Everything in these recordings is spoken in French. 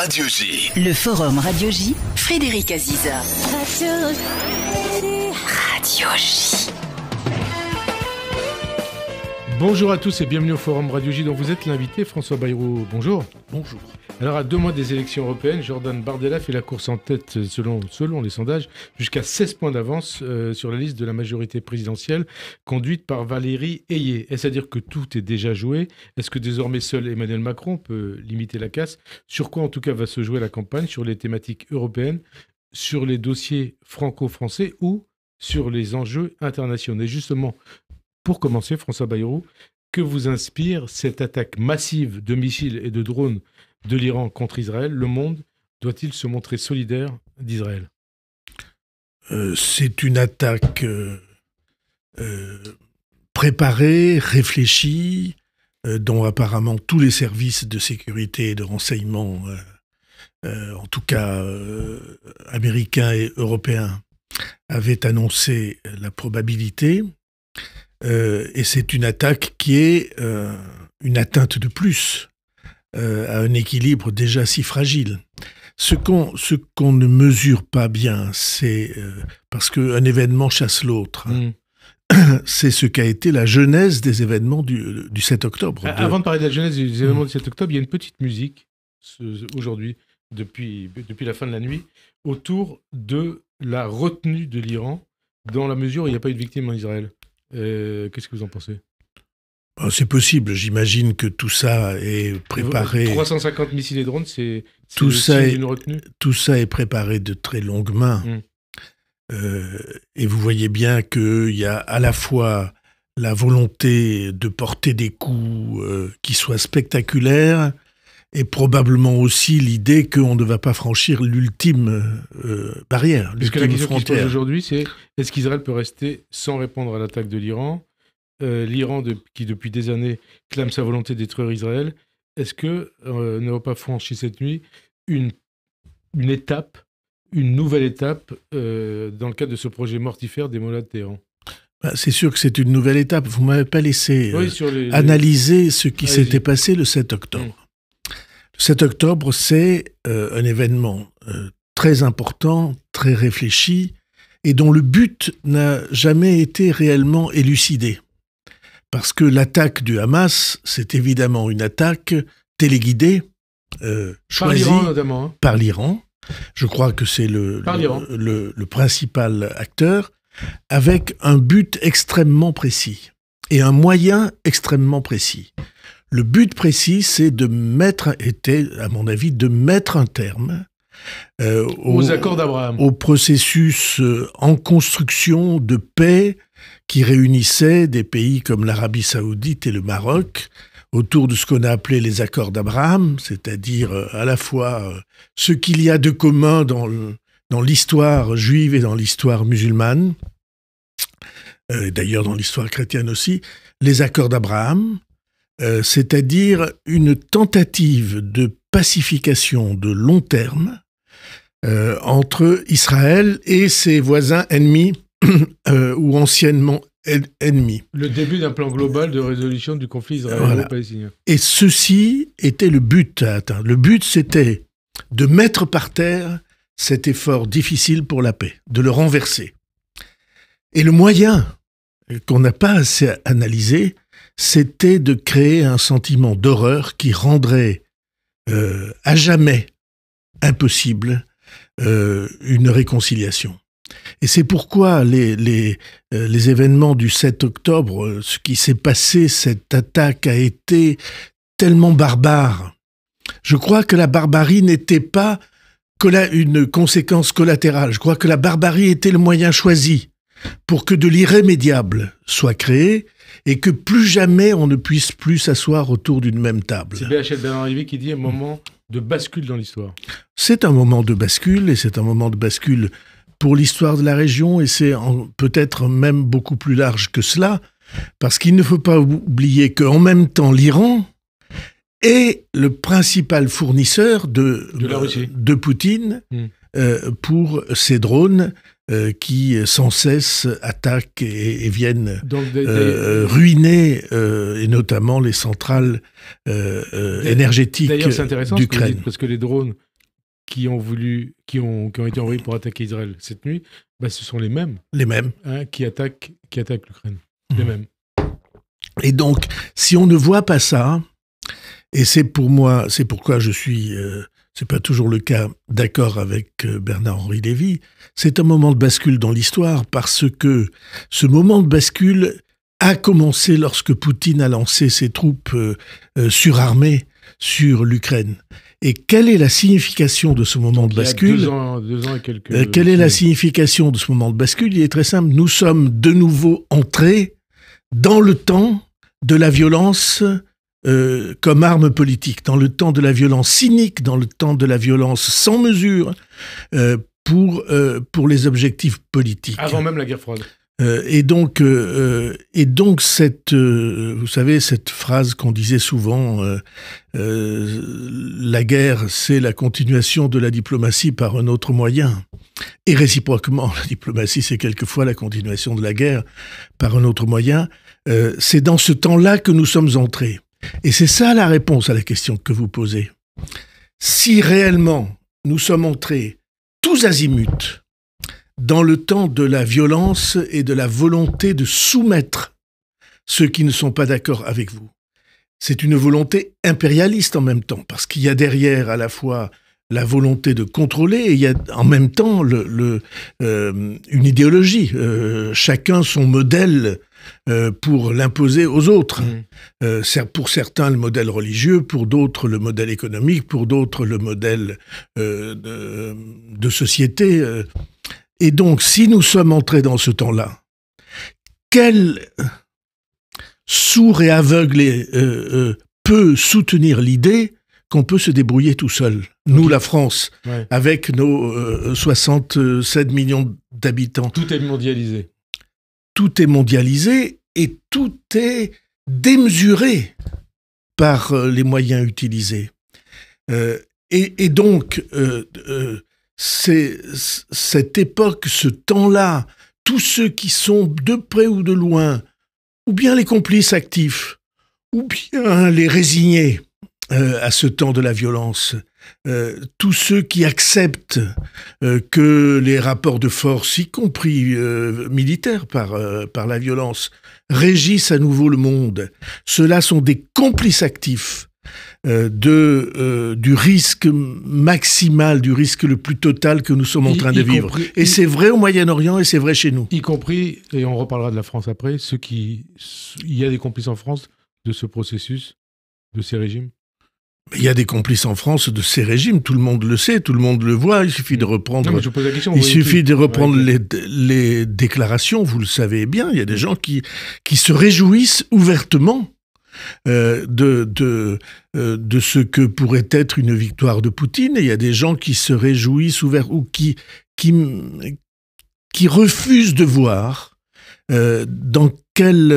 Radio J. Le Forum Radio J, Frédéric Aziza. Radio J. Bonjour à tous et bienvenue au Forum Radio J dont vous êtes l'invité, François Bayrou. Bonjour. Bonjour. Alors à 2 mois des élections européennes, Jordan Bardella fait la course en tête selon les sondages, jusqu'à 16 points d'avance sur la liste de la majorité présidentielle conduite par Valérie Ayé. Est-ce à dire que tout est déjà joué? Est-ce que désormais seul Emmanuel Macron peut limiter la casse? Sur quoi en tout cas va se jouer la campagne? Sur les thématiques européennes, sur les dossiers franco-français ou sur les enjeux internationaux? Et justement, pour commencer, François Bayrou, que vous inspire cette attaque massive de missiles et de drones de l'Iran contre Israël? Le monde doit-il se montrer solidaire d'Israël? C'est une attaque préparée, réfléchie, dont apparemment tous les services de sécurité et de renseignement, en tout cas américains et européens, avaient annoncé la probabilité. Et c'est une attaque qui est une atteinte de plus à un équilibre déjà si fragile. Ce qu'on ne mesure pas bien, c'est parce qu'un événement chasse l'autre. C'est ce qu'a été la genèse des événements du 7 octobre. Avant de parler de la genèse des événements du 7 octobre, il y a une petite musique aujourd'hui, depuis la fin de la nuit, autour de la retenue de l'Iran, dans la mesure où il n'y a pas eu de victime en Israël. Qu'est-ce que vous en pensez? C'est possible, j'imagine que tout ça est préparé. 350 missiles et drones, c'est tout ça une retenue. Tout ça est préparé de très longue main. Et vous voyez bien qu'il y a à la fois la volonté de porter des coups qui soient spectaculaires et probablement aussi l'idée qu'on ne va pas franchir l'ultime barrière, Puisque la question frontière. qui se pose aujourd'hui, c'est est-ce qu'Israël peut rester sans répondre à l'attaque de l'Iran? L'Iran, qui depuis des années clame sa volonté de détruire Israël, est-ce que ne va pas franchir cette nuit une étape, une nouvelle étape dans le cadre de ce projet mortifère des Mollahs de Téhéran? C'est sûr que c'est une nouvelle étape. Vous ne m'avez pas laissé analyser ce qui Allez-y. s'était passé le 7 octobre. Le 7 octobre, c'est un événement très important, très réfléchi, et dont le but n'a jamais été réellement élucidé. Parce que l'attaque du Hamas, c'est évidemment une attaque téléguidée, choisie par l'Iran notamment. par l'Iran. Je crois que c'est le principal acteur, avec un but extrêmement précis et un moyen extrêmement précis. Le but précis, c'est était, à mon avis, de mettre un terme Aux accords d'Abraham. au processus en construction de paix qui réunissait des pays comme l'Arabie Saoudite et le Maroc autour de ce qu'on a appelé les accords d'Abraham, c'est-à-dire à la fois ce qu'il y a de commun dans l'histoire juive et dans l'histoire musulmane, d'ailleurs dans l'histoire chrétienne aussi, les accords d'Abraham, c'est-à-dire une tentative de pacification de long terme entre Israël et ses voisins ennemis ou anciennement ennemis. Le début d'un plan global de résolution du conflit israélo-palestinien. Et ceci était le but à atteindre. Le but, c'était de mettre par terre cet effort difficile pour la paix, de le renverser. Et le moyen qu'on n'a pas assez analysé, c'était de créer un sentiment d'horreur qui rendrait à jamais impossible une réconciliation. Et c'est pourquoi les événements du 7 octobre, ce qui s'est passé, cette attaque a été tellement barbare. Je crois que la barbarie n'était pas une conséquence collatérale. Je crois que la barbarie était le moyen choisi pour que de l'irrémédiable soit créé et que plus jamais on ne puisse plus s'asseoir autour d'une même table. C'est BHL Bernard-Lévy qui dit un moment de bascule dans l'histoire. C'est un moment de bascule, et c'est un moment de bascule pour l'histoire de la région, et c'est peut-être même beaucoup plus large que cela, parce qu'il ne faut pas oublier qu'en même temps, l'Iran est le principal fournisseur de Poutine pour ses drones qui sans cesse attaquent et viennent ruiner, et notamment les centrales énergétiques d'Ukraine. Parce que les drones qui ont été envoyés pour attaquer Israël cette nuit, ce sont les mêmes. Les mêmes. Qui attaquent l'Ukraine. Les mêmes. Et donc, si on ne voit pas ça, et c'est pourquoi je suis, c'est pas toujours le cas, d'accord avec Bernard-Henri Lévy, c'est un moment de bascule dans l'histoire, parce que ce moment de bascule a commencé lorsque Poutine a lancé ses troupes surarmées sur l'Ukraine. Et quelle est la signification de ce moment de bascule ? 2 ans et quelques... Quelle est la signification de ce moment de bascule ? Il est très simple. Nous sommes de nouveau entrés dans le temps de la violence comme arme politique, dans le temps de la violence cynique, dans le temps de la violence sans mesure pour les objectifs politiques. Avant même la guerre froide. Et donc cette, vous savez, cette phrase qu'on disait souvent, la guerre, c'est la continuation de la diplomatie par un autre moyen. Et réciproquement, la diplomatie, c'est quelquefois la continuation de la guerre par un autre moyen. C'est dans ce temps-là que nous sommes entrés. Et c'est ça la réponse à la question que vous posez. Si réellement nous sommes entrés tous azimuts dans le temps de la violence et de la volonté de soumettre ceux qui ne sont pas d'accord avec vous. C'est une volonté impérialiste en même temps, parce qu'il y a derrière à la fois la volonté de contrôler et il y a en même temps une idéologie. Chacun son modèle pour l'imposer aux autres. Pour certains, le modèle religieux, pour d'autres, le modèle économique, pour d'autres, le modèle de société. Et donc, si nous sommes entrés dans ce temps-là, quel sourd et aveugle peut soutenir l'idée qu'on peut se débrouiller tout seul ? Nous, la France, avec nos 67 millions d'habitants. Tout est mondialisé. Tout est mondialisé et tout est démesuré par les moyens utilisés. Et donc... c'est cette époque, ce temps-là, tous ceux qui sont de près ou de loin, ou bien les complices actifs, ou bien les résignés à ce temps de la violence, tous ceux qui acceptent que les rapports de force, y compris militaires par la violence, régissent à nouveau le monde, ceux-là sont des complices actifs du risque maximal, du risque le plus total que nous sommes en train de vivre. Et c'est vrai au Moyen-Orient et c'est vrai chez nous. Y compris, et on reparlera de la France après, il y a des complices en France de ce processus, de ces régimes. Il y a des complices en France de ces régimes, tout le monde le sait, tout le monde le voit, il suffit de reprendre, les déclarations, vous le savez bien, il y a des gens qui se réjouissent ouvertement de ce que pourrait être une victoire de Poutine, et il y a des gens qui se réjouissent ou qui refusent de voir dans quel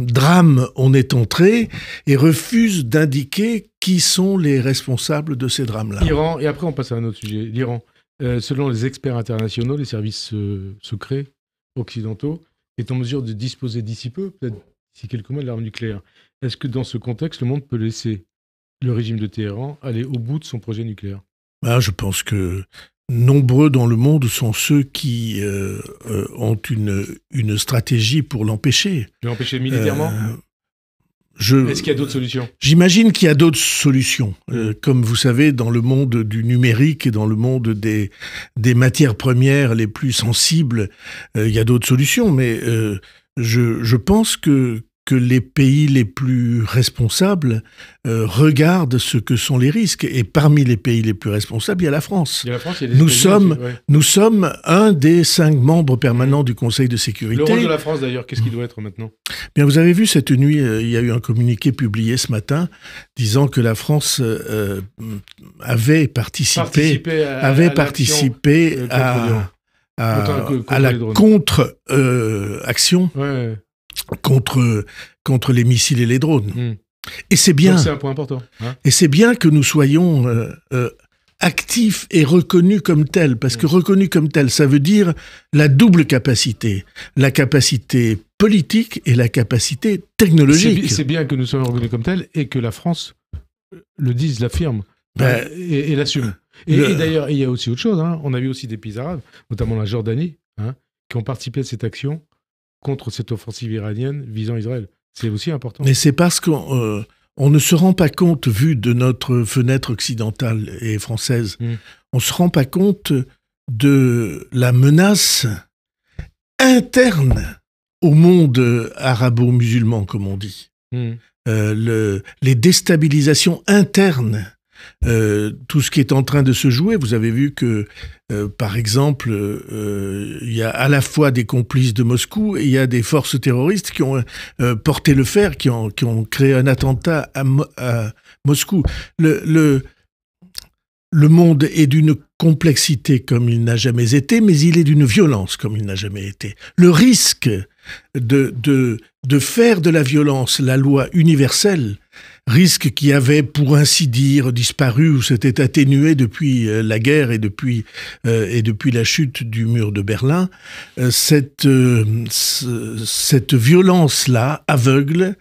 drame on est entré et refusent d'indiquer qui sont les responsables de ces drames-là. L'Iran, et après on passe à un autre sujet. L'Iran, selon les experts internationaux, les services secrets occidentaux, est en mesure de disposer d'ici peu, peut-être d'ici quelques mois, de l'arme nucléaire. Est-ce que dans ce contexte, le monde peut laisser le régime de Téhéran aller au bout de son projet nucléaire ? Je pense que nombreux dans le monde sont ceux qui ont une stratégie pour l'empêcher. L'empêcher militairement ? Est-ce qu'il y a d'autres solutions ? J'imagine qu'il y a d'autres solutions. Comme vous savez, dans le monde du numérique et dans le monde des matières premières les plus sensibles, il y a d'autres solutions. Mais je pense que les pays les plus responsables regardent ce que sont les risques. Et parmi les pays les plus responsables, il y a la France. Nous sommes un des 5 membres permanents du Conseil de sécurité. Le rôle de la France, d'ailleurs, qu'est-ce qu'il doit être maintenant ? Bien, vous avez vu cette nuit, il y a eu un communiqué publié ce matin disant que la France avait participé à la contre-action. Contre les missiles et les drones. Et c'est bien. Donc c'est un point important. Et c'est bien que nous soyons actifs et reconnus comme tels, parce que reconnus comme tels, ça veut dire la double capacité. La capacité politique et la capacité technologique. C'est bien que nous soyons reconnus comme tels et que la France le dise, l'affirme. et l'assume. Et d'ailleurs, il y a aussi autre chose. On a vu aussi des pays arabes, notamment la Jordanie, qui ont participé à cette action contre cette offensive iranienne visant Israël. C'est aussi important. Mais c'est parce qu'on ne se rend pas compte, vu de notre fenêtre occidentale et française, on ne se rend pas compte de la menace interne au monde arabo-musulman, comme on dit. Les déstabilisations internes, tout ce qui est en train de se jouer. Vous avez vu que, par exemple, il y a à la fois des complices de Moscou et il y a des forces terroristes qui ont porté le fer, qui ont créé un attentat à Moscou. Le monde est d'une complexité comme il n'a jamais été, mais il est d'une violence comme il n'a jamais été. Le risque de faire de la violence la loi universelle, risque qui avait, pour ainsi dire, disparu ou s'était atténué depuis la guerre et depuis la chute du mur de Berlin, cette violence-là, aveugle,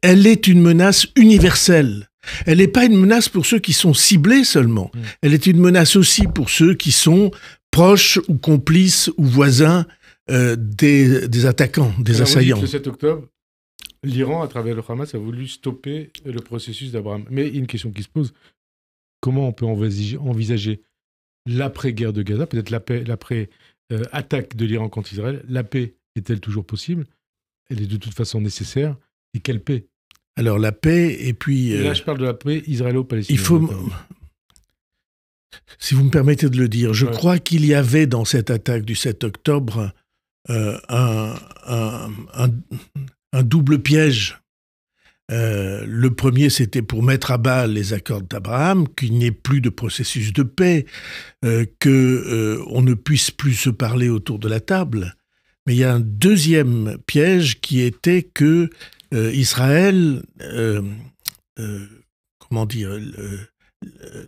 elle est une menace universelle. Elle n'est pas une menace pour ceux qui sont ciblés seulement. Elle est une menace aussi pour ceux qui sont proches ou complices ou voisins des attaquants, des assaillants. Vous dites, le 7 octobre, l'Iran, à travers le Hamas, a voulu stopper le processus d'Abraham. Mais il y a une question qui se pose. Comment on peut envisager l'après-guerre de Gaza, peut-être l'après-attaque de l'Iran contre Israël? La paix est-elle toujours possible? Elle est de toute façon nécessaire. Et quelle paix? Alors la paix, et puis... là, je parle de la paix israélo-palestinienne. Il faut... Si vous me permettez de le dire, je crois qu'il y avait dans cette attaque du 7 octobre un double piège. Le premier, c'était pour mettre à bas les accords d'Abraham, qu'il n'y ait plus de processus de paix, qu'on ne puisse plus se parler autour de la table. Mais il y a un deuxième piège qui était que Israël,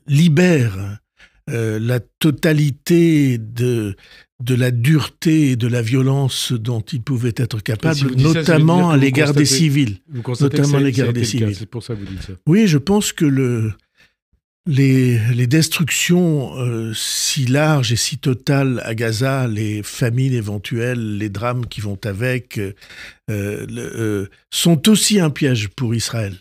libère la totalité de la dureté et de la violence dont il pouvait être capable, notamment à l'égard des civils. Notamment à l'égard des civils. C'est pour ça que vous dites ça. Oui, je pense que les destructions si larges et si totales à Gaza, les famines éventuelles, les drames qui vont avec, sont aussi un piège pour Israël.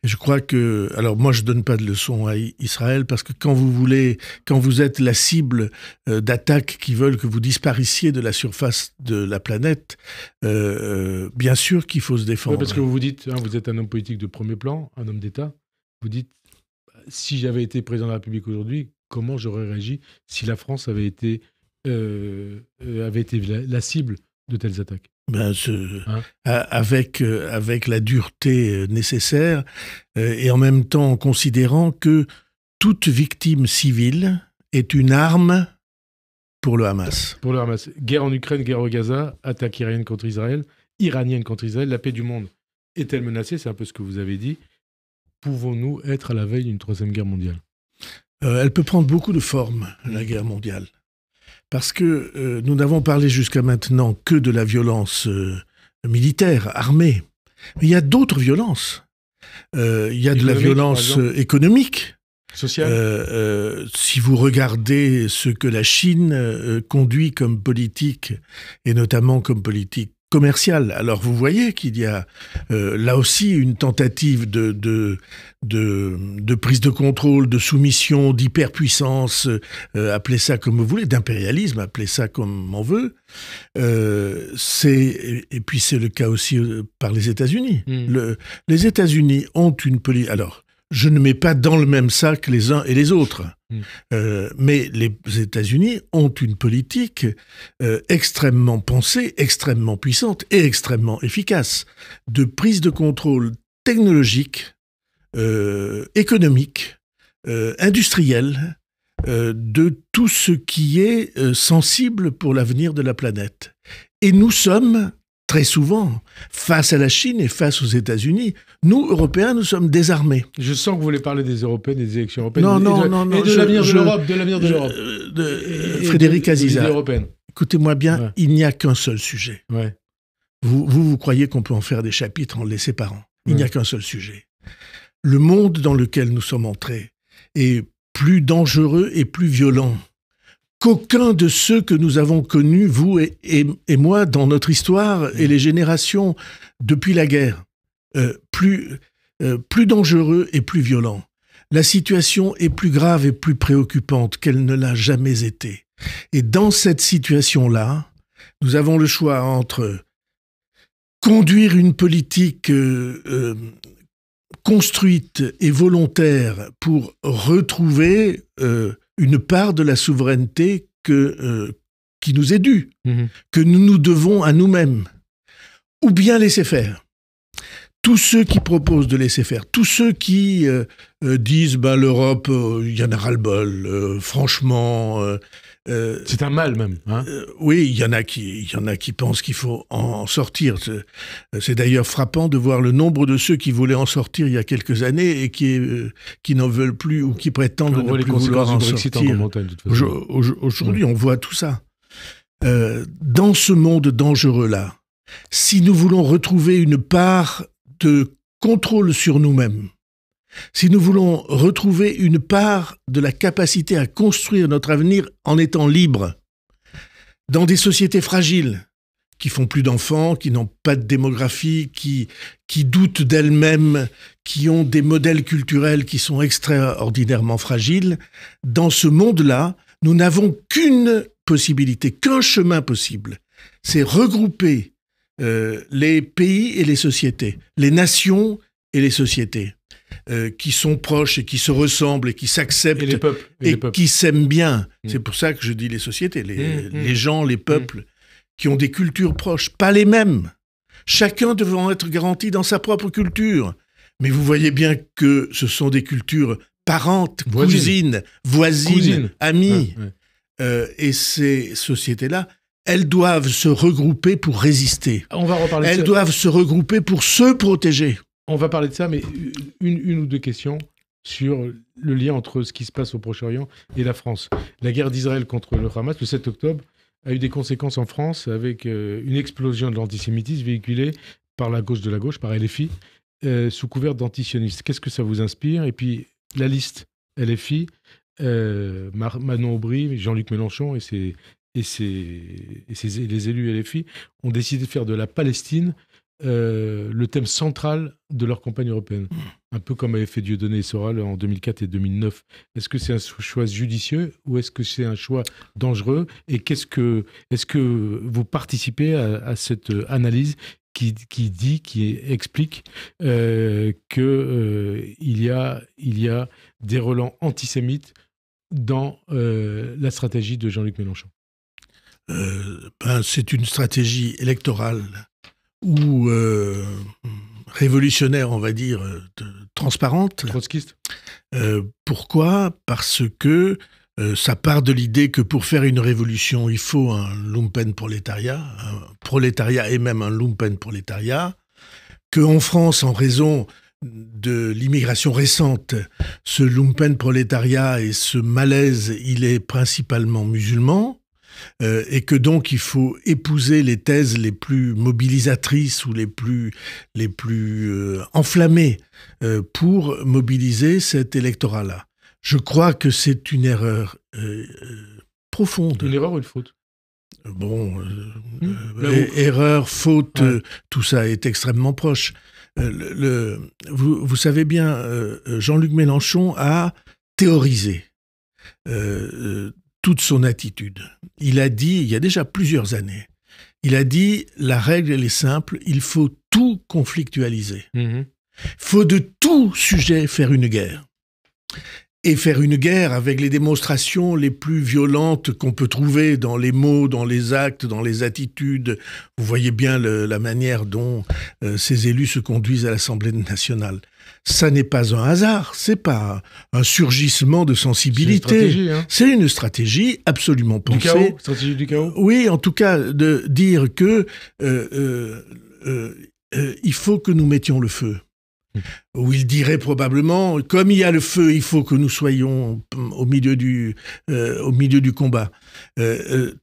Et je crois que... Alors moi, je ne donne pas de leçons à Israël parce que quand vous êtes la cible d'attaques qui veulent que vous disparissiez de la surface de la planète, bien sûr qu'il faut se défendre. Oui, parce que vous dites, vous êtes un homme politique de premier plan, un homme d'État, vous dites, si j'avais été président de la République aujourd'hui, comment j'aurais réagi si la France avait été la cible de telles attaques? Avec la dureté nécessaire et en même temps en considérant que toute victime civile est une arme pour le Hamas. Pour le Hamas. Guerre en Ukraine, guerre au Gaza, attaque iranienne contre Israël, la paix du monde est-elle menacée? C'est un peu ce que vous avez dit. Pouvons-nous être à la veille d'une troisième guerre mondiale? Elle peut prendre beaucoup de formes, la guerre mondiale. Parce que nous n'avons parlé jusqu'à maintenant que de la violence militaire, armée. Mais il y a d'autres violences. Il y a de la violence économique. Sociale. Si vous regardez ce que la Chine conduit comme politique, et notamment comme politique commerciale, alors vous voyez qu'il y a là aussi une tentative de prise de contrôle, de soumission, d'hyperpuissance, appelez ça comme vous voulez, d'impérialisme, appelez ça comme on veut. Et puis c'est le cas aussi par les États-Unis. Les États-Unis ont une politique... Alors, je ne mets pas dans le même sac les uns et les autres. Mais les États-Unis ont une politique extrêmement pensée, extrêmement puissante et extrêmement efficace de prise de contrôle technologique, économique, industriel, de tout ce qui est sensible pour l'avenir de la planète. Et nous sommes... très souvent, face à la Chine et face aux États-Unis, nous, Européens, nous sommes désarmés. Je sens que vous voulez parler des Européennes, des élections européennes. Non. Et de l'avenir de l'Europe. Frédéric Aziza, européennes. Écoutez-moi bien, il n'y a qu'un seul sujet. Ouais. Vous croyez qu'on peut en faire des chapitres en les séparant. Il n'y a qu'un seul sujet. Le monde dans lequel nous sommes entrés est plus dangereux et plus violent qu'aucun de ceux que nous avons connus, vous et moi, dans notre histoire et les générations depuis la guerre. Plus dangereux et plus violent. La situation est plus grave et plus préoccupante qu'elle ne l'a jamais été. Et dans cette situation-là, nous avons le choix entre conduire une politique construite et volontaire pour retrouver une part de la souveraineté qui nous est due, que nous nous devons à nous-mêmes, ou bien laisser faire. Tous ceux qui proposent de laisser faire, tous ceux qui disent l'Europe, il y en a ras-le-bol, franchement. C'est un mal même. Hein, oui, il y en a qui pensent qu'il faut en sortir. C'est d'ailleurs frappant de voir le nombre de ceux qui voulaient en sortir il y a quelques années et qui n'en veulent plus ou qui prétendent ne plus vouloir en sortir. Aujourd'hui, on voit tout ça. Dans ce monde dangereux-là, si nous voulons retrouver une part de contrôle sur nous-mêmes, si nous voulons retrouver une part de la capacité à construire notre avenir en étant libres, dans des sociétés fragiles, qui font plus d'enfants, qui n'ont pas de démographie, qui doutent d'elles-mêmes, qui ont des modèles culturels qui sont extraordinairement fragiles, dans ce monde-là, nous n'avons qu'une possibilité, qu'un chemin possible. C'est regrouper les pays et les sociétés, les nations et les sociétés, qui sont proches et qui se ressemblent et qui s'acceptent et qui s'aiment bien. C'est pour ça que je dis les sociétés, les gens, les peuples, qui ont des cultures proches, pas les mêmes. Chacun devant être garanti dans sa propre culture. Mais vous voyez bien que ce sont des cultures parentes, cousines, voisines, amies. Et ces sociétés-là, elles doivent se regrouper pour résister. On va reparler elles doivent se regrouper pour se protéger. On va parler de ça, mais une ou deux questions sur le lien entre ce qui se passe au Proche-Orient et la France. La guerre d'Israël contre le Hamas, le 7 octobre, a eu des conséquences en France avec une explosion de l'antisémitisme véhiculée par la gauche de la gauche, par LFI, sous couvert d'antisionistes. Qu'est-ce que ça vous inspire? Et puis, la liste LFI, Manon Aubry, Jean-Luc Mélenchon et les élus LFI ont décidé de faire de la Palestine le thème central de leur campagne européenne. Un peu comme avait fait Dieudonné et Soral en 2004 et 2009. Est-ce que c'est un choix judicieux ou est-ce que c'est un choix dangereux? Et est-ce que vous participez à cette analyse qui explique qu'il y a des relents antisémites dans la stratégie de Jean-Luc Mélenchon? C'est une stratégie électorale ou révolutionnaire, on va dire, transparente. Trotskiste. Pourquoi? Parce que ça part de l'idée que pour faire une révolution, il faut un lumpenprolétariat, un prolétariat et même un lumpenprolétariat, qu'en France, en raison de l'immigration récente, ce lumpenprolétariat et ce malaise, il est principalement musulman, et que donc il faut épouser les thèses les plus mobilisatrices ou les plus enflammées pour mobiliser cet électorat-là. Je crois que c'est une erreur profonde. Une erreur ou une faute? Bon, erreur, faute, tout ça est extrêmement proche. Vous savez bien, Jean-Luc Mélenchon a théorisé toute son attitude. Il a dit, il y a déjà plusieurs années, il a dit, la règle elle est simple, il faut tout conflictualiser. Il faut de tout sujet faire une guerre. Et faire une guerre avec les démonstrations les plus violentes qu'on peut trouver dans les mots, dans les actes, dans les attitudes. Vous voyez bien la manière dont ces élus se conduisent à l'Assemblée nationale. Ça n'est pas un hasard, c'est pas un surgissement de sensibilité. C'est une stratégie absolument pensée. Du chaos, stratégie du chaos. Oui, en tout cas, de dire que il faut que nous mettions le feu. où il dirait probablement, comme il y a le feu, il faut que nous soyons au milieu du combat.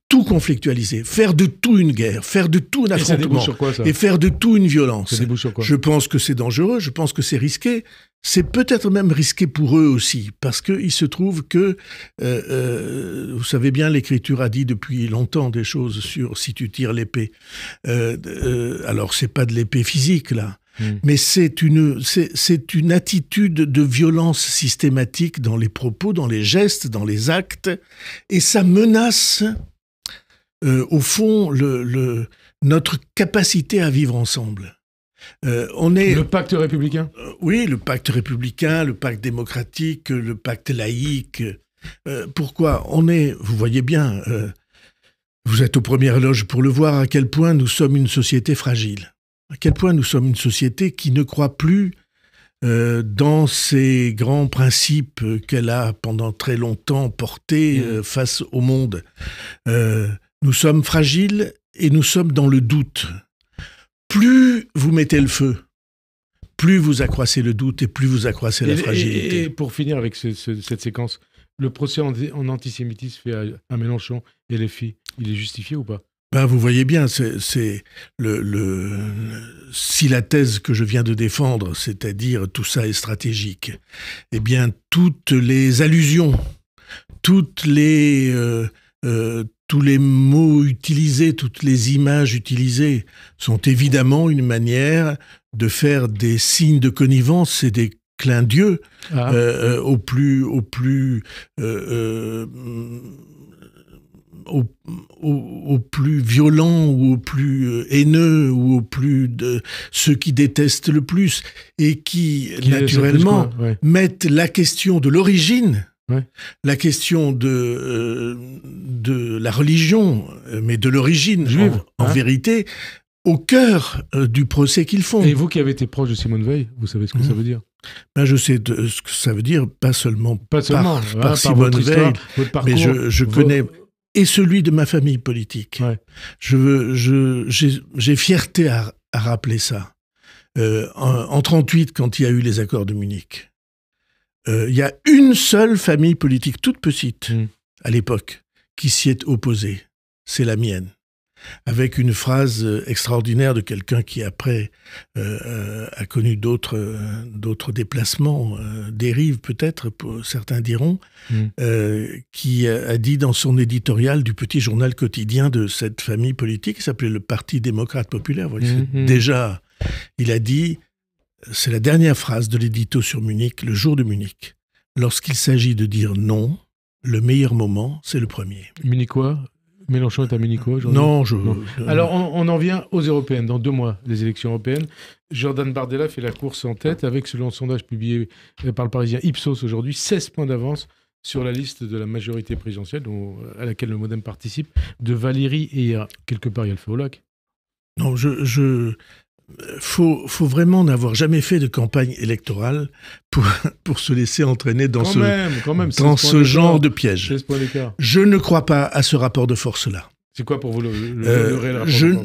Tout conflictualiser, faire de tout une guerre, faire de tout un affrontement. Et ça débouche sur quoi, ça ? Et faire de tout une violence. Ça débouche sur quoi ? Je pense que c'est dangereux, je pense que c'est risqué. C'est peut-être même risqué pour eux aussi, parce qu'il se trouve que, vous savez bien, l'Écriture a dit depuis longtemps des choses sur si tu tires l'épée. Alors, c'est pas de l'épée physique, là. Mais c'est une attitude de violence systématique dans les propos, dans les gestes, dans les actes, et ça menace, au fond, notre capacité à vivre ensemble. Le pacte républicain ? Oui, le pacte républicain, le pacte démocratique, le pacte laïque. Pourquoi ? Vous voyez bien, vous êtes aux premières loges pour le voir, à quel point nous sommes une société fragile. À quel point nous sommes une société qui ne croit plus dans ces grands principes qu'elle a pendant très longtemps portés face au monde. Nous sommes fragiles et nous sommes dans le doute. Plus vous mettez le feu, plus vous accroissez le doute et plus vous accroissez la fragilité. Et pour finir avec cette séquence, le procès en antisémitisme fait à Mélenchon et les filles, il est justifié ou pas ? Vous voyez bien, si la thèse que je viens de défendre, c'est-à-dire tout ça est stratégique, eh bien toutes les allusions, tous les mots utilisés, toutes les images utilisées sont évidemment une manière de faire des signes de connivence et des clins d'yeux au plus violents ou au plus haineux ou au plus de ceux qui détestent le plus et qui naturellement mettent la question de l'origine, la question de la religion, mais de l'origine en vérité, au cœur du procès qu'ils font. Et vous qui avez été proche de Simone Veil, vous savez ce que ça veut dire ? Je sais ce que ça veut dire, pas seulement par Simone Veil, mais je connais... Et celui de ma famille politique. J'ai fierté à rappeler ça. En 1938, quand il y a eu les accords de Munich, il y a une seule famille politique, toute petite, à l'époque, qui s'y est opposée. C'est la mienne. Avec une phrase extraordinaire de quelqu'un qui, après, a connu d'autres déplacements, dérives peut-être, certains diront, qui a dit dans son éditorial du petit journal quotidien de cette famille politique, qui s'appelait le Parti démocrate populaire. Déjà, il a dit, c'est la dernière phrase de l'édito sur Munich, le jour de Munich. Lorsqu'il s'agit de dire non, le meilleur moment, c'est le premier. Munichois ? Mélenchon est un Munichois aujourd'hui ? Non. Alors, on en vient aux européennes. Dans 2 mois, les élections européennes. Jordan Bardella fait la course en tête avec, selon le sondage publié par le Parisien Ipsos aujourd'hui, 16 points d'avance sur la liste de la majorité présidentielle à laquelle le MoDem participe, de Valérie Ayé. Quelque part, il y a le feu au lac. Non, faut vraiment n'avoir jamais fait de campagne électorale pour se laisser entraîner dans ce genre de piège. Je ne crois pas à ce rapport de force-là. C'est quoi pour vous le réel rapport de force ?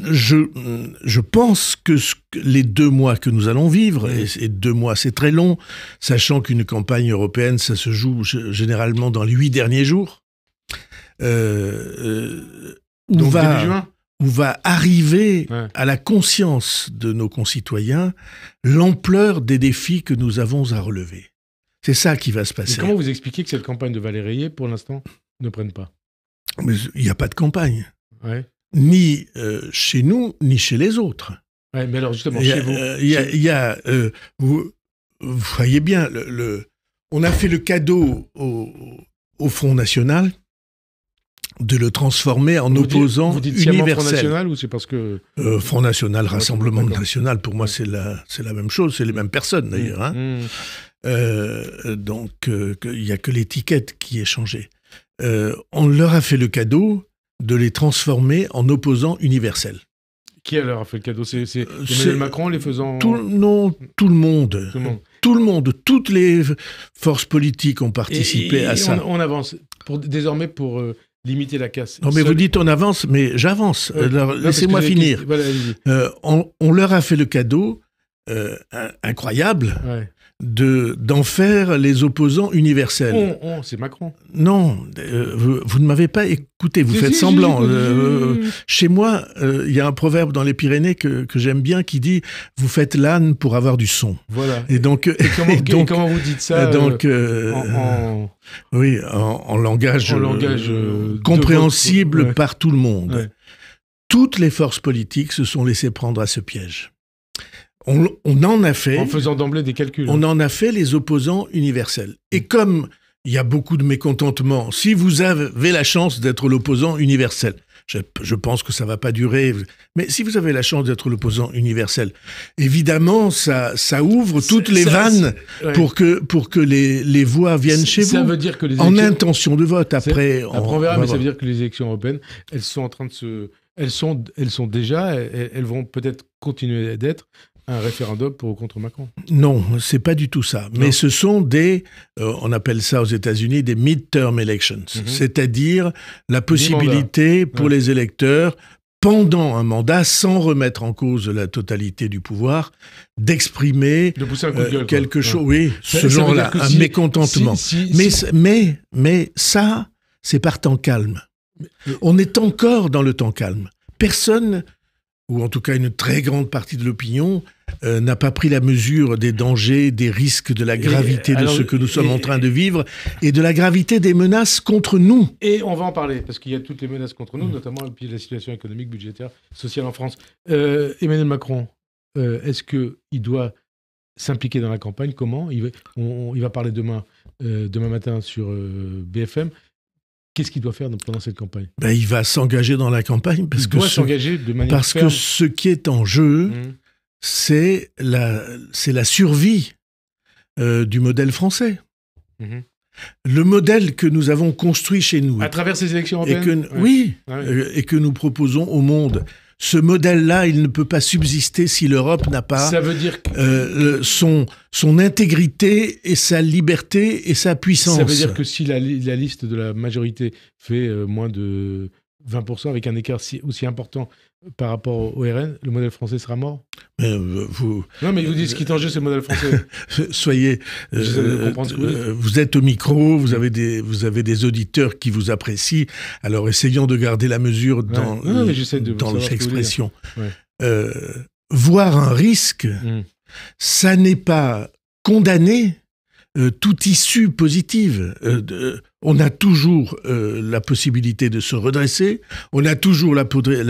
Je pense que les 2 mois que nous allons vivre, et 2 mois c'est très long, sachant qu'une campagne européenne, ça se joue généralement dans les 8 derniers jours, donc début juin ? Où va arriver à la conscience de nos concitoyens l'ampleur des défis que nous avons à relever. C'est ça qui va se passer. Mais comment vous expliquez que cette campagne de Valérie Ayé, pour l'instant, ne prenne pas ? Mais il n'y a pas de campagne. Ni chez nous, ni chez les autres. Mais alors justement, chez vous... Vous voyez bien, on a fait le cadeau au Front National de le transformer en opposant vous dites universel. Front National ou c'est parce que... Front National, Rassemblement National, pour moi c'est la même chose, c'est les mêmes personnes d'ailleurs. Donc il n'y a que l'étiquette qui est changée. On leur a fait le cadeau de les transformer en opposants universels. Qui leur a fait le cadeau ? C'est Emmanuel Macron les faisant... Tout le monde. Tout le monde, toutes les forces politiques ont participé à ça. On avance désormais pour limiter la casse. Non mais vous dites on avance, mais j'avance. Alors, laissez-moi finir. Voilà, on leur a fait le cadeau incroyable Ouais. d'en faire les opposants universels. C'est Macron. Non, vous ne m'avez pas écouté, vous Si, faites si, semblant. si. Chez moi, il y a un proverbe dans les Pyrénées que j'aime bien qui dit « Vous faites l'âne pour avoir du son Voilà. ». Et donc, Comment vous dites ça oui, en langage, de compréhensible votre- par tout le monde. Ouais. Toutes les forces politiques se sont laissées prendre à ce piège. On en a fait. En faisant d'emblée des calculs. On en a fait les opposants universels. Et comme il y a beaucoup de mécontentement, si vous avez la chance d'être l'opposant universel, je pense que ça va pas durer, mais si vous avez la chance d'être l'opposant universel, évidemment, ça ouvre toutes les vannes ouais. pour que les voix viennent chez vous. Ça veut dire que les en élections... intention de vote. Après, on verra, mais ça veut dire que les élections européennes, elles sont en train de se... Elles sont déjà, elles vont peut-être continuer d'être un référendum pour ou contre Macron. Non, c'est pas du tout ça. Non. Mais ce sont on appelle ça aux États-Unis des midterm elections, c'est-à-dire la possibilité pour les électeurs, pendant un mandat, sans remettre en cause la totalité du pouvoir, d'exprimer de pousser un coup de gueule, quelque chose. Ouais. Oui, ce genre-là, un mécontentement. Mais ça, c'est par temps calme. On est encore dans le temps calme. Personne, ou en tout cas une très grande partie de l'opinion, n'a pas pris la mesure des dangers, des risques, de la gravité de ce que nous sommes en train de vivre et de la gravité des menaces contre nous. Et on va en parler, parce qu'il y a toutes les menaces contre nous, notamment et puis la situation économique, budgétaire, sociale en France. Emmanuel Macron, est-ce qu'il doit s'impliquer dans la campagne? Comment il va parler demain matin sur BFM. Qu'est-ce qu'il doit faire pendant cette campagne? Il va s'engager dans la campagne parce que s'engager de manière ferme. Que ce qui est en jeu, c'est la survie du modèle français. Le modèle que nous avons construit chez nous. À travers ces élections européennes? Et que nous proposons au monde. Ce modèle-là, il ne peut pas subsister si l'Europe n'a pas ça veut dire que... son intégrité et sa liberté et sa puissance. Ça veut dire que si la liste de la majorité fait moins de 20%, avec un écart aussi important par rapport au RN, le modèle français sera mort? Non, mais vous dites ce qui est en jeu, c'est le modèle français. Soyez... vous êtes au micro, vous avez des auditeurs qui vous apprécient, alors essayons de garder la mesure dans l'expression. Voir un risque, ça n'est pas condamner toute issue positive. On a toujours la possibilité de se redresser, on a toujours la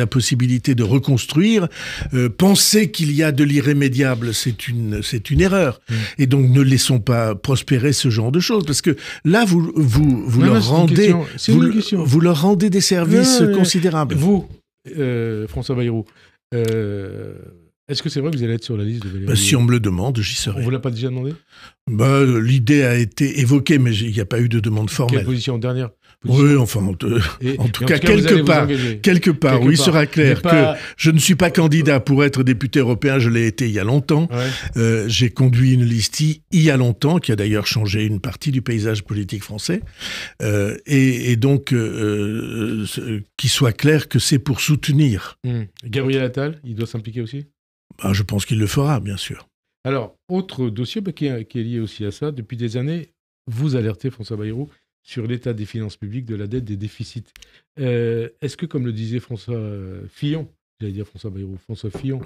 possibilité de reconstruire. Penser qu'il y a de l'irrémédiable, c'est une erreur. Et donc ne laissons pas prospérer ce genre de choses, parce que là vous leur rendez des services considérables. Vous, François Bayrou, est-ce que c'est vrai que vous allez être sur la liste de Valérie? Si on me le demande, j'y serai. On vous l'a pas déjà demandé? L'idée a été évoquée, mais il n'y a pas eu de demande formelle. Quelle position? Dernière position? Oui, enfin, en tout cas, quelque part, où il sera clair que je ne suis pas candidat pour être député européen, je l'ai été il y a longtemps. Ouais. J'ai conduit une liste il y a longtemps, qui a d'ailleurs changé une partie du paysage politique français. Et donc, qu'il soit clair que c'est pour soutenir. Gabriel Attal, il doit s'impliquer aussi? Je pense qu'il le fera, bien sûr. Alors, autre dossier qui est lié aussi à ça, depuis des années, vous alertez, François Bayrou, sur l'état des finances publiques, de la dette, des déficits. Est-ce que, comme le disait François Fillon, François Fillon,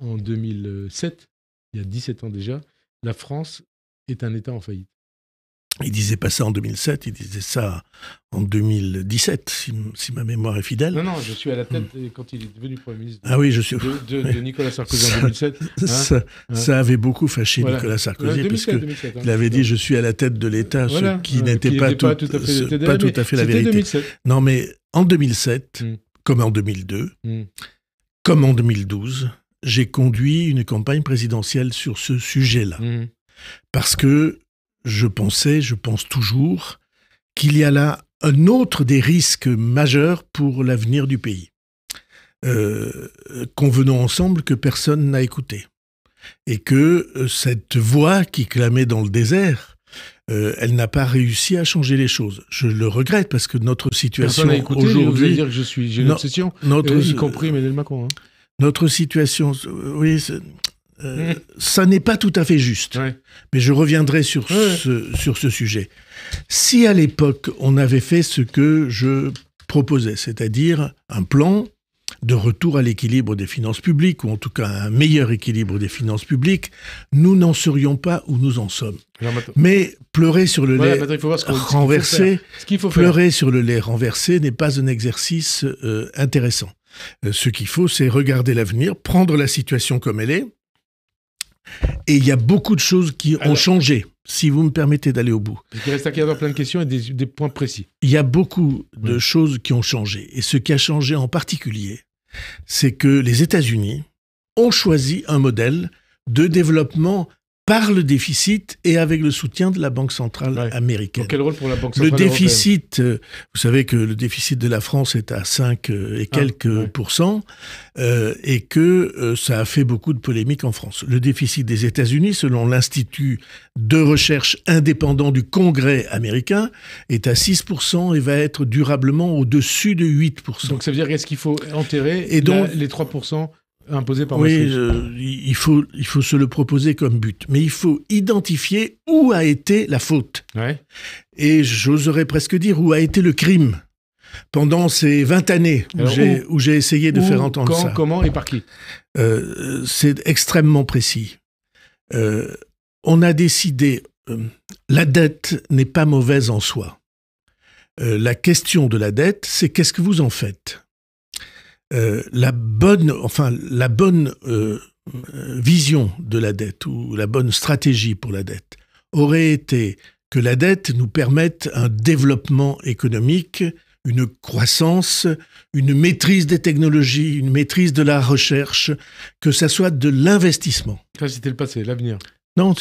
en 2007, il y a 17 ans déjà, la France est un État en faillite? Il disait pas ça en 2007, il disait ça en 2017, si ma mémoire est fidèle. Non, je suis à la tête quand il est devenu Premier ministre de Nicolas Sarkozy en 2007. Ça avait beaucoup fâché Nicolas Sarkozy, parce qu'il avait dit « je suis à la tête de l'État », ce qui n'était pas tout à fait la vérité. 2007. Non, mais en 2007, comme en 2002, comme en 2012, j'ai conduit une campagne présidentielle sur ce sujet-là. Parce que je pense toujours qu'il y a là un autre des risques majeurs pour l'avenir du pays. Convenons ensemble que personne n'a écouté. Et que cette voix qui clamait dans le désert, elle n'a pas réussi à changer les choses. Je le regrette parce que notre situation aujourd'hui... Vous allez dire que j'ai une obsession, y compris Emmanuel Macron. Notre situation, oui... ça n'est pas tout à fait juste. Ouais. Mais je reviendrai sur ce sujet. Si à l'époque, on avait fait ce que je proposais, c'est-à-dire un plan de retour à l'équilibre des finances publiques, ou en tout cas un meilleur équilibre des finances publiques, nous n'en serions pas où nous en sommes. Mais pleurer sur le lait renversé, pleurer sur le lait renversé n'est pas un exercice intéressant. Ce qu'il faut, c'est regarder l'avenir, prendre la situation comme elle est, et il y a beaucoup de choses qui ont changé, si vous me permettez d'aller au bout. Il reste à avoir plein de questions et des points précis. Il y a beaucoup de choses qui ont changé. Et ce qui a changé en particulier, c'est que les États-Unis ont choisi un modèle de développement par le déficit et avec le soutien de la Banque centrale américaine. Donc quel rôle pour la Banque centrale européenne ? Le déficit, vous savez que le déficit de la France est à 5 et quelques pourcents, et que ça a fait beaucoup de polémiques en France. Le déficit des États-Unis, selon l'Institut de recherche indépendant du Congrès américain, est à 6% et va être durablement au-dessus de 8%. Donc ça veut dire qu'est-ce qu'il faut enterrer les 3% imposé par il faut se le proposer comme but. Mais il faut identifier où a été la faute. Ouais. Et j'oserais presque dire où a été le crime pendant ces 20 années où j'ai essayé de faire entendre ça. Comment et par qui ? C'est extrêmement précis. On a décidé... la dette n'est pas mauvaise en soi. La question de la dette, c'est qu'est-ce que vous en faites ? La bonne vision de la dette ou la bonne stratégie pour la dette aurait été que la dette nous permette un développement économique, une croissance, une maîtrise des technologies, une maîtrise de la recherche, que ça soit de l'investissement. Ça, c'était le passé, l'avenir. Non,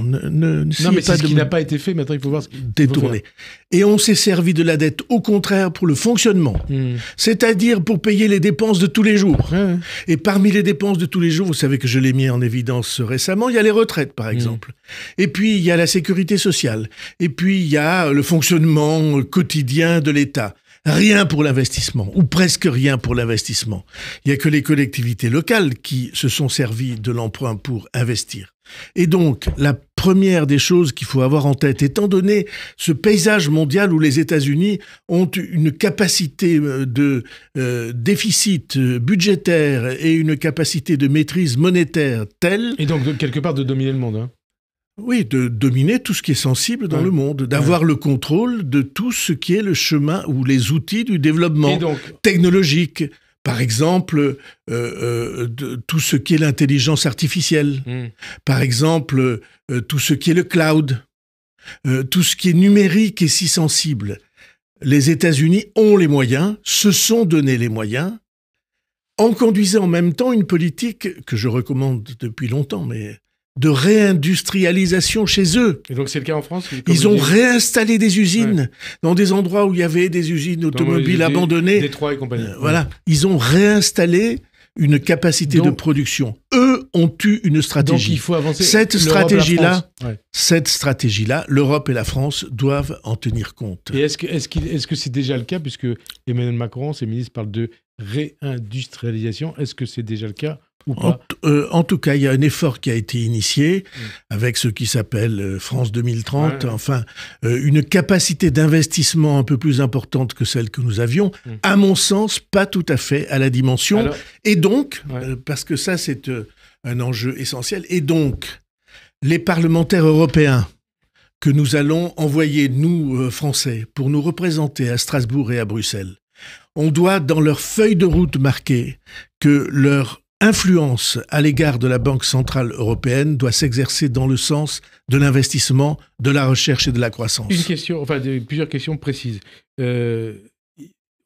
mais c'est ce qui n'a pas été fait, maintenant il faut voir ce détourné. Et on s'est servi de la dette, au contraire, pour le fonctionnement. C'est-à-dire pour payer les dépenses de tous les jours. Et parmi les dépenses de tous les jours, vous savez que je l'ai mis en évidence récemment, il y a les retraites, par exemple. Et puis, il y a la sécurité sociale. Et puis, il y a le fonctionnement quotidien de l'État. Rien pour l'investissement, ou presque rien pour l'investissement. Il n'y a que les collectivités locales qui se sont servies de l'emprunt pour investir. Et donc, la première des choses qu'il faut avoir en tête, étant donné ce paysage mondial où les États-Unis ont une capacité de déficit budgétaire et une capacité de maîtrise monétaire telle... Et donc, quelque part, de dominer le monde, hein. Oui, de dominer tout ce qui est sensible dans le monde, d'avoir le contrôle de tout ce qui est le chemin ou les outils du développement technologique. Par exemple, de tout ce qui est l'intelligence artificielle. Par exemple, tout ce qui est le cloud. Tout ce qui est numérique et si sensible. Les États-Unis ont les moyens, se sont donné les moyens, en conduisant en même temps une politique que je recommande depuis longtemps, mais... de réindustrialisation chez eux. Et donc c'est le cas en France ? Ils ont réinstallé des usines dans des endroits où il y avait des usines automobiles abandonnées. Détroit et compagnie. Voilà. Ils ont réinstallé une capacité de production. Eux ont eu une stratégie. Donc il faut avancer. Cette stratégie-là, l'Europe et la France doivent en tenir compte. Et est-ce que c'est déjà le cas, puisque Emmanuel Macron, ses ministres, parlent de réindustrialisation. Est-ce que c'est déjà le cas ? En tout cas, il y a un effort qui a été initié avec ce qui s'appelle France 2030, une capacité d'investissement un peu plus importante que celle que nous avions, à mon sens, pas tout à fait à la dimension. Alors, et donc, parce que ça c'est un enjeu essentiel, et donc les parlementaires européens que nous allons envoyer, nous, Français, pour nous représenter à Strasbourg et à Bruxelles, on doit, dans leur feuille de route, marquer que leur influence à l'égard de la Banque centrale européenne doit s'exercer dans le sens de l'investissement, de la recherche et de la croissance. Plusieurs questions précises. Il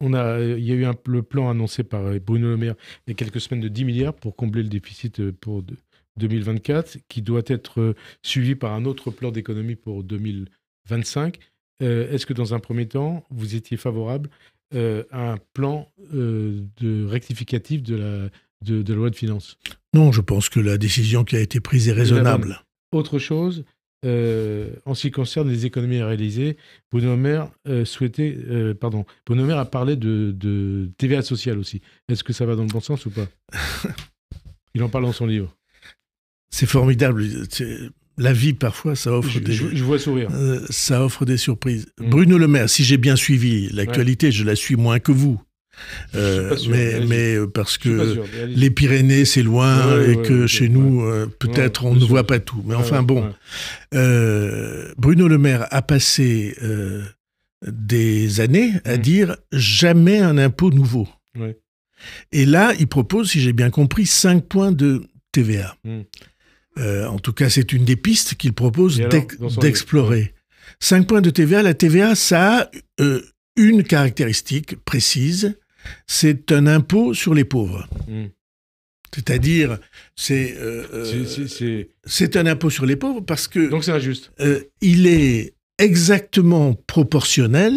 y a eu le plan annoncé par Bruno Le Maire il y a quelques semaines de 10 milliards pour combler le déficit pour 2024, qui doit être suivi par un autre plan d'économie pour 2025. Est-ce que dans un premier temps, vous étiez favorable à un plan de rectificatif de la loi de finances ? Non, je pense que la décision qui a été prise est raisonnable. Autre chose, en ce qui concerne les économies à réaliser, Bruno Le Maire a parlé de TVA sociale aussi. Est-ce que ça va dans le bon sens ou pas ? Il en parle dans son livre. C'est formidable. La vie, parfois, ça offre je vois sourire. Ça offre des surprises. Bruno Le Maire, si j'ai bien suivi l'actualité, je la suis moins que vous. Mais parce que les Pyrénées, c'est loin et que chez nous, peut-être, on ne voit pas tout. Mais enfin, bon. Bruno Le Maire a passé des années à dire jamais un impôt nouveau. Ouais. Et là, il propose, si j'ai bien compris, 5 points de TVA. En tout cas, c'est une des pistes qu'il propose d'explorer. 5 points de TVA. La TVA, ça a une caractéristique précise, c'est un impôt sur les pauvres. C'est-à-dire, c'est un impôt sur les pauvres parce que... Donc c'est injuste. Il est exactement proportionnel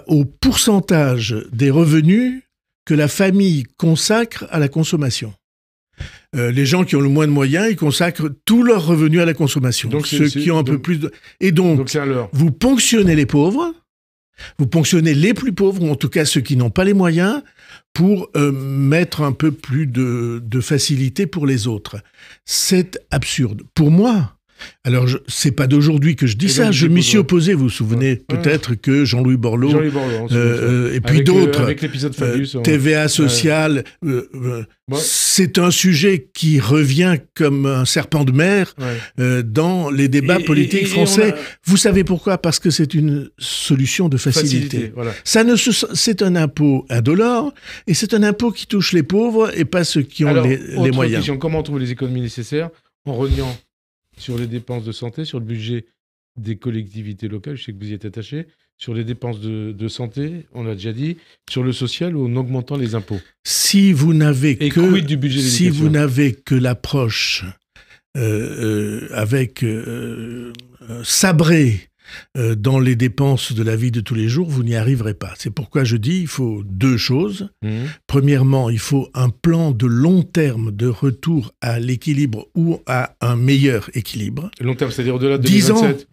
au pourcentage des revenus que la famille consacre à la consommation. Les gens qui ont le moins de moyens, ils consacrent tous leurs revenus à la consommation. Donc ceux qui ont un peu plus de... Et donc vous ponctionnez les pauvres, vous ponctionnez les plus pauvres, ou en tout cas ceux qui n'ont pas les moyens, pour mettre un peu plus de facilité pour les autres. C'est absurde. Pour moi... Alors, c'est pas d'aujourd'hui que je dis ça, je m'y suis opposé, vous vous souvenez peut-être que Jean-Louis Borloo et puis d'autres, avec l'épisode Fabius, TVA sociale, c'est un sujet qui revient comme un serpent de mer dans les débats politiques français. Vous savez pourquoi? Parce que c'est une solution de facilité. Voilà. C'est un impôt indolore et c'est un impôt qui touche les pauvres et pas ceux qui ont les moyens. Question, comment trouver les économies nécessaires en reniant sur les dépenses de santé, sur le budget des collectivités locales, je sais que vous y êtes attaché, sur les dépenses de santé, on l'a déjà dit, sur le social ou en augmentant les impôts. Si vous n'avez du budget si vous n'avez que l'approche avec sabrée dans les dépenses de la vie de tous les jours, vous n'y arriverez pas. C'est pourquoi je dis il faut 2 choses. Premièrement, il faut un plan de long terme de retour à l'équilibre ou à un meilleur équilibre. Long terme, c'est-à-dire au-delà de 2027.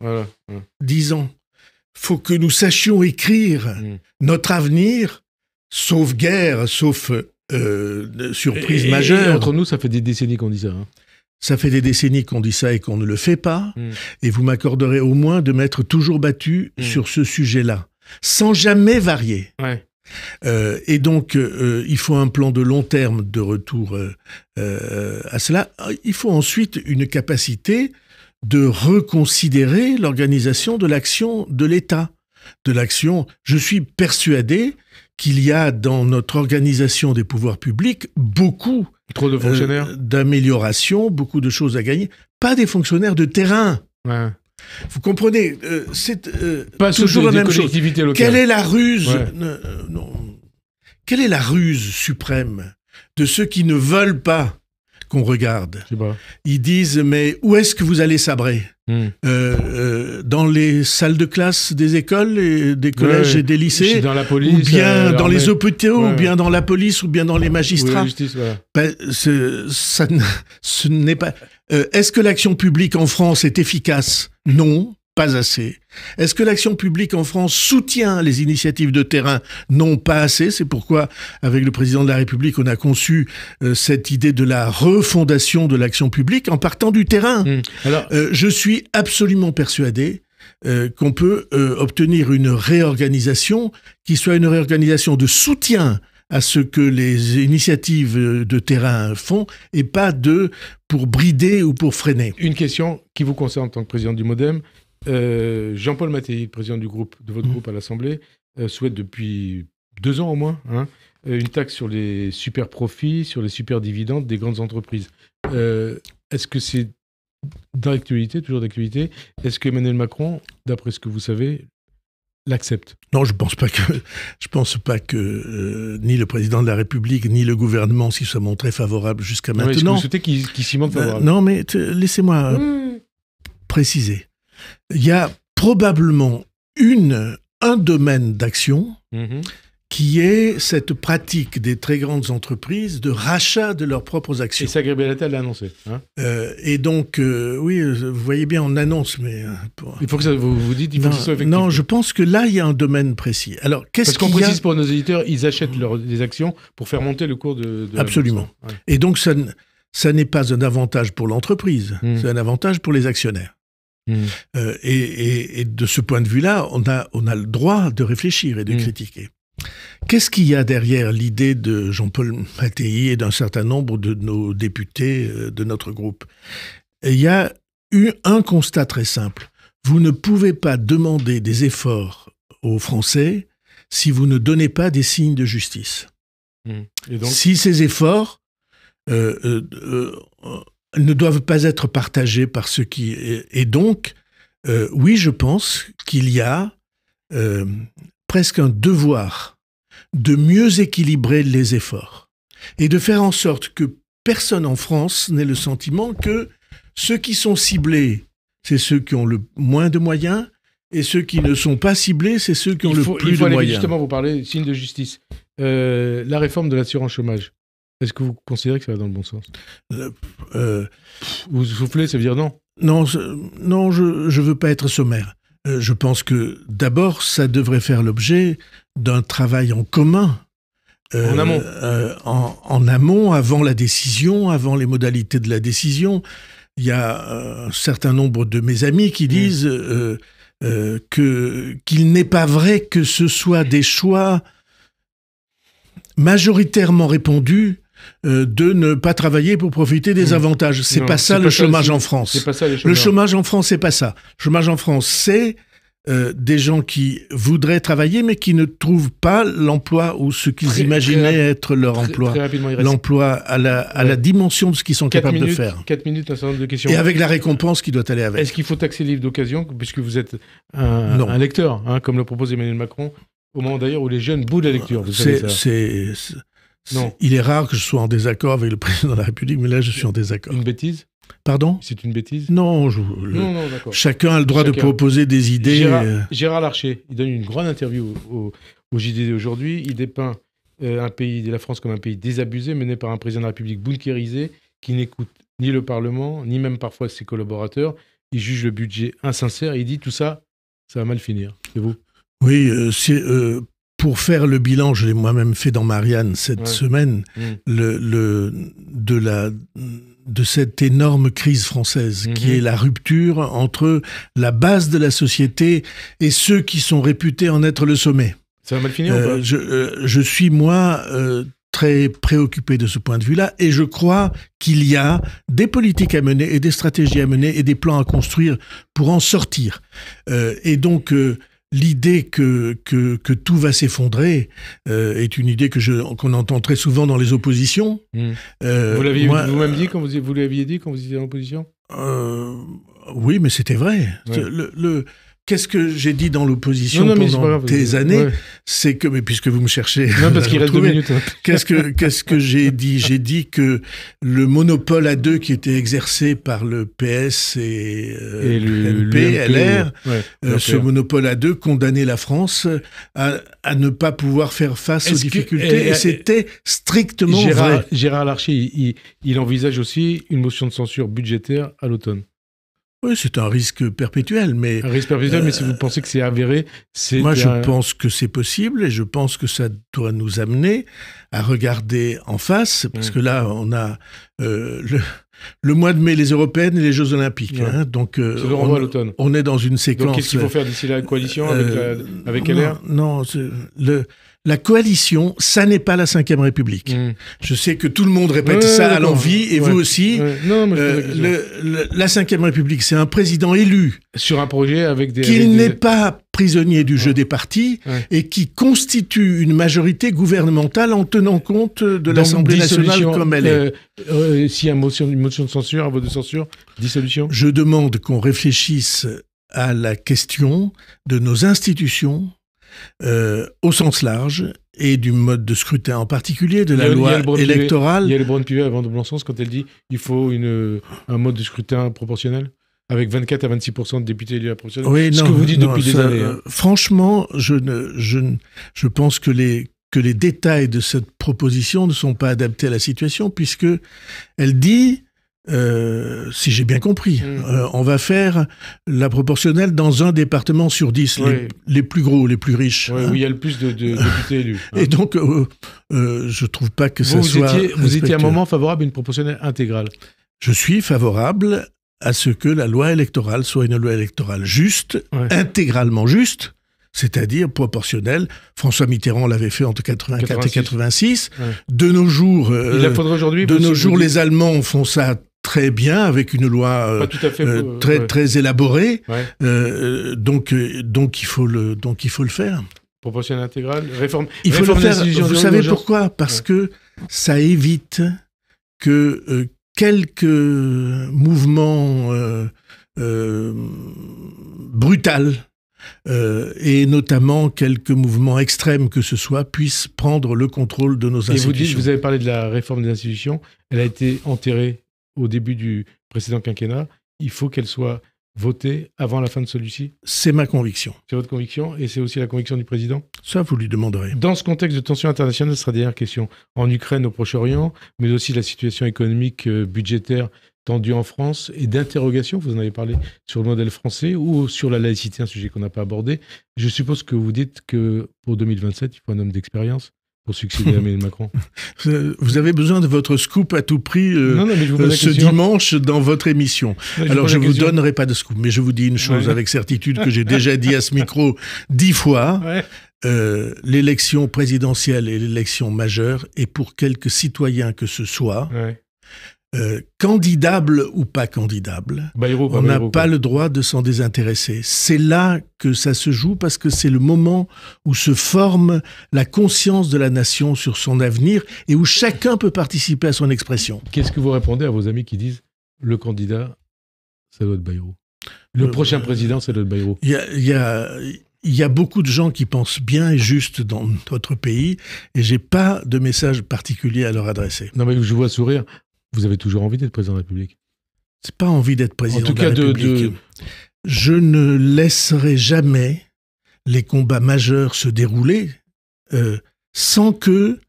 10 ans. Il faut que nous sachions écrire notre avenir, sauf guerre, sauf surprise majeure. Et entre nous, ça fait des décennies qu'on dit ça. Ça fait des décennies qu'on dit ça et qu'on ne le fait pas. Et vous m'accorderez au moins de m'être toujours battu sur ce sujet-là, sans jamais varier. Ouais. Et donc, il faut un plan de long terme de retour à cela. Il faut ensuite une capacité de reconsidérer l'organisation de l'action de l'État. Je suis persuadé qu'il y a dans notre organisation des pouvoirs publics beaucoup trop de fonctionnaires, d'améliorations, beaucoup de choses à gagner. Pas des fonctionnaires de terrain. Ouais. Vous comprenez, c'est pas toujours la même chose. Locales. Quelle est la ruse Quelle est la ruse suprême de ceux qui ne veulent pas qu'on regarde? Ils disent, mais où est-ce que vous allez sabrer? Dans les salles de classe des écoles, et des collèges et des lycées, dans la police, ou bien dans les hôpitaux, ou bien dans la police, ou bien dans les magistrats. Ce n'est pas... Est-ce que l'action publique en France est efficace? Non, pas assez. Est-ce que l'action publique en France soutient les initiatives de terrain? Non, pas assez. C'est pourquoi, avec le président de la République, on a conçu cette idée de la refondation de l'action publique en partant du terrain. Je suis absolument persuadé qu'on peut obtenir une réorganisation qui soit une réorganisation de soutien à ce que les initiatives de terrain font et pas pour brider ou pour freiner. Une question qui vous concerne en tant que président du MoDem. Jean-Paul Mattei, président de votre groupe à l'Assemblée, souhaite depuis 2 ans au moins une taxe sur les super profits, sur les super dividendes des grandes entreprises. Est-ce que c'est d'actualité, toujours d'actualité? Est-ce qu'Emmanuel Macron, d'après ce que vous savez, l'accepte? Non, je pense pas que ni le président de la République ni le gouvernement s'y soient montrés favorables jusqu'à maintenant. Est-ce que vous souhaitez qu'il s'y montre favorable? Non, mais laissez-moi préciser. Il y a probablement un domaine d'action qui est cette pratique des très grandes entreprises de rachat de leurs propres actions. Et ça, Gabriel Attal l'a annoncé. Et donc, oui, vous voyez bien, on annonce, mais... Il faut que ça, vous dites, il faut que ça soit effectif. Non, je pense que là, il y a un domaine précis. Alors, Parce qu'on précise pour nos éditeurs, ils achètent des actions pour faire monter le cours de Absolument. La bourse. Et donc, ça n'est pas un avantage pour l'entreprise, c'est un avantage pour les actionnaires. Et de ce point de vue-là, on a le droit de réfléchir et de critiquer. Qu'est-ce qu'il y a derrière l'idée de Jean-Paul Mattei et d'un certain nombre de nos députés de notre groupe? Il y a eu un constat très simple. Vous ne pouvez pas demander des efforts aux Français si vous ne donnez pas des signes de justice. Et donc si ces efforts ne doivent pas être partagés par ceux qui... Et donc, oui, je pense qu'il y a presque un devoir de mieux équilibrer les efforts et de faire en sorte que personne en France n'ait le sentiment que ceux qui sont ciblés, c'est ceux qui ont le moins de moyens, et ceux qui ne sont pas ciblés, c'est ceux qui ont le plus de moyens. Justement, vous parlez de signe de justice. La réforme de l'assurance chômage, est-ce que vous considérez que ça va dans le bon sens? Vous soufflez, ça veut dire non? Non, je ne veux pas être sommaire. Je pense que d'abord, ça devrait faire l'objet d'un travail en commun. En amont. En amont, avant la décision, avant les modalités de la décision. Il y a un certain nombre de mes amis qui disent qu'il n'est pas vrai que ce soit des choix majoritairement répandus de ne pas travailler pour profiter des avantages. C'est pas ça le chômage en France. C'est pas ça, le chômage en France, c'est pas ça. Le chômage en France, c'est des gens qui voudraient travailler mais qui ne trouvent pas l'emploi ou ce qu'ils imaginaient être leur emploi. L'emploi à la dimension de ce qu'ils sont capables de faire. 4 minutes, un certain nombre de questions. Et avec la récompense qui doit aller avec. Est-ce qu'il faut taxer les livres d'occasion, puisque vous êtes un lecteur, comme le propose Emmanuel Macron, au moment d'ailleurs où les jeunes boudent la lecture? Vous savez ça. Non. Il est rare que je sois en désaccord avec le président de la République, mais là je suis en désaccord. Une bêtise? Pardon? C'est une bêtise? Non, non, d'accord. Chacun a le droit de proposer des idées. Gérard Larcher, il donne une grande interview au JDD aujourd'hui. Il dépeint la France comme un pays désabusé, mené par un président de la République bunkérisé, qui n'écoute ni le Parlement, ni même parfois ses collaborateurs. Il juge le budget insincère. Il dit tout ça, ça va mal finir. C'est vous? Oui, pour faire le bilan, je l'ai moi-même fait dans Marianne cette semaine, de cette énorme crise française, qui est la rupture entre la base de la société et ceux qui sont réputés en être le sommet. Ça va mal finir ou pas? Je suis, moi, très préoccupé de ce point de vue-là, et je crois qu'il y a des politiques à mener, et des stratégies à mener, et des plans à construire pour en sortir. Et donc... l'idée que tout va s'effondrer est une idée qu'on entend très souvent dans les oppositions. Vous l'aviez vous-même dit quand vous l'aviez dit quand vous étiez en opposition? Oui, mais c'était vrai. Qu'est-ce que j'ai dit dans l'opposition pendant des années? C'est que, mais puisque vous me cherchez... Non, parce qu'il reste 2 minutes. Qu'est-ce que j'ai dit? J'ai dit que le monopole à deux qui était exercé par le PS et l'UMP, LR, ce monopole à deux condamnait la France à ne pas pouvoir faire face aux difficultés. Et c'était strictement vrai. Gérard Larcher, il envisage aussi une motion de censure budgétaire à l'automne. Oui, c'est un risque perpétuel, mais... Un risque perpétuel, mais si vous pensez que c'est avéré, c'est... Moi, je pense que c'est possible, et je pense que ça doit nous amener à regarder en face, parce que là, on a le mois de mai, les Européennes et les Jeux Olympiques. Donc, c'est le renvoi à l'automne. On est dans une séquence... Donc, qu'est-ce qu'il faut faire d'ici là, la coalition avec LR? Non, la coalition, ça n'est pas la Ve République. Je sais que tout le monde répète ça à l'envi, et vous aussi. Non, mais la Ve République, c'est un président élu. Sur un projet avec des... Qu'il n'est pas prisonnier du jeu des partis, et qui constitue une majorité gouvernementale en tenant compte de l'Assemblée nationale comme elle est. S'il y a une motion de censure, un vote de censure, dissolution? Je demande qu'on réfléchisse à la question de nos institutions, au sens large, et du mode de scrutin en particulier, de la loi électorale. Il y a le Brown Pivet avant de Blanc-Sens quand elle dit qu'il faut un mode de scrutin proportionnel avec 24 à 26% de députés élus à proportionnel. Oui, ce que vous dites depuis des années. Franchement, je pense que les détails de cette proposition ne sont pas adaptés à la situation, puisque elle dit si j'ai bien compris, on va faire la proportionnelle dans un département sur 10, les plus gros, les plus riches. Où il y a le plus de députés élus. Et donc, je trouve pas que ça soit... Vous étiez à un moment favorable à une proportionnelle intégrale. Je suis favorable à ce que la loi électorale soit une loi électorale juste, intégralement juste, c'est-à-dire proportionnelle. François Mitterrand l'avait fait entre 84 et 86. De nos jours, il la faudrait aujourd'hui. De nos jours, les Allemands font ça très bien avec une loi très élaborée. Donc il faut le faire. Proportionnelle intégrale, réforme. Il faut le faire. Vous savez pourquoi ? Parce que ça évite que quelques mouvements brutaux et notamment quelques mouvements extrêmes que ce soit puissent prendre le contrôle de nos institutions. Vous avez parlé de la réforme des institutions. Elle a été enterrée au début du précédent quinquennat. Il faut qu'elle soit votée avant la fin de celui-ci. C'est ma conviction. C'est votre conviction et c'est aussi la conviction du président ? Ça, vous lui demanderez. Dans ce contexte de tension internationale, ce sera dernière question. En Ukraine, au Proche-Orient, mais aussi la situation économique, budgétaire tendue en France et d'interrogation, vous en avez parlé, sur le modèle français ou sur la laïcité, un sujet qu'on n'a pas abordé. Je suppose que vous dites que pour 2027, il faut un homme d'expérience pour succéder à Emmanuel Macron. Vous avez besoin de votre scoop à tout prix ce dimanche dans votre émission. Alors, je ne vous donnerai pas de scoop, mais je vous dis une chose avec certitude que j'ai déjà dit à ce micro 10 fois. L'élection présidentielle est l'élection majeure et pour quelques citoyens que ce soit, candidable ou pas candidable, on n'a pas le droit de s'en désintéresser. C'est là que ça se joue parce que c'est le moment où se forme la conscience de la nation sur son avenir et où chacun peut participer à son expression. Qu'est-ce que vous répondez à vos amis qui disent le candidat, ça doit être Bayrou. Le prochain président, ça doit être Bayrou. Il y a beaucoup de gens qui pensent bien et juste dans notre pays et j'ai pas de message particulier à leur adresser. Non mais je vois sourire. Vous avez toujours envie d'être président de la République ? C'est pas envie d'être président de la République. Je ne laisserai jamais les combats majeurs se dérouler sans que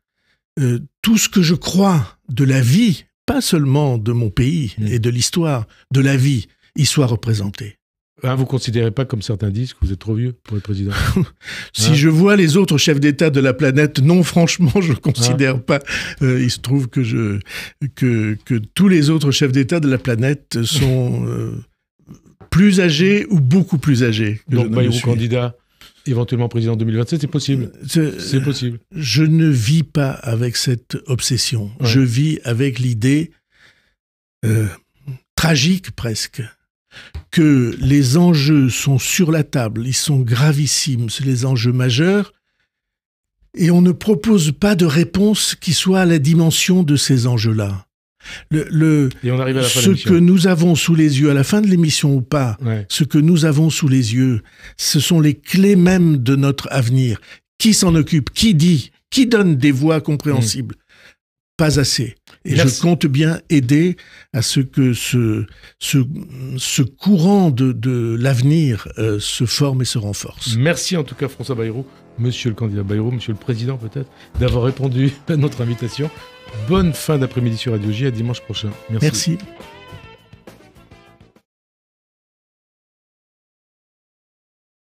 tout ce que je crois de la vie, pas seulement de mon pays et de l'histoire, de la vie, y soit représenté. Vous ne considérez pas, comme certains disent, que vous êtes trop vieux pour être président ? Si je vois les autres chefs d'État de la planète, non, franchement, je ne considère pas. Il se trouve que tous les autres chefs d'État de la planète sont plus âgés ou beaucoup plus âgés. Donc, Bayrou candidat, éventuellement président en 2027, c'est possible. C'est possible. Je ne vis pas avec cette obsession. Je vis avec l'idée tragique presque que les enjeux sont sur la table, ils sont gravissimes, c'est les enjeux majeurs, et on ne propose pas de réponse qui soit à la dimension de ces enjeux-là. Et on arrive à la fin de l'émission. Ce que nous avons sous les yeux, à la fin de l'émission ou pas, ce que nous avons sous les yeux, ce sont les clés même de notre avenir. Qui s'en occupe ? Qui dit ? Qui donne des voix compréhensibles ? Pas assez. Et je compte bien aider à ce que ce courant de l'avenir se forme et se renforce. Merci en tout cas François Bayrou, monsieur le candidat Bayrou, monsieur le président peut-être, d'avoir répondu à notre invitation. Bonne fin d'après-midi sur Radio J, à dimanche prochain. Merci.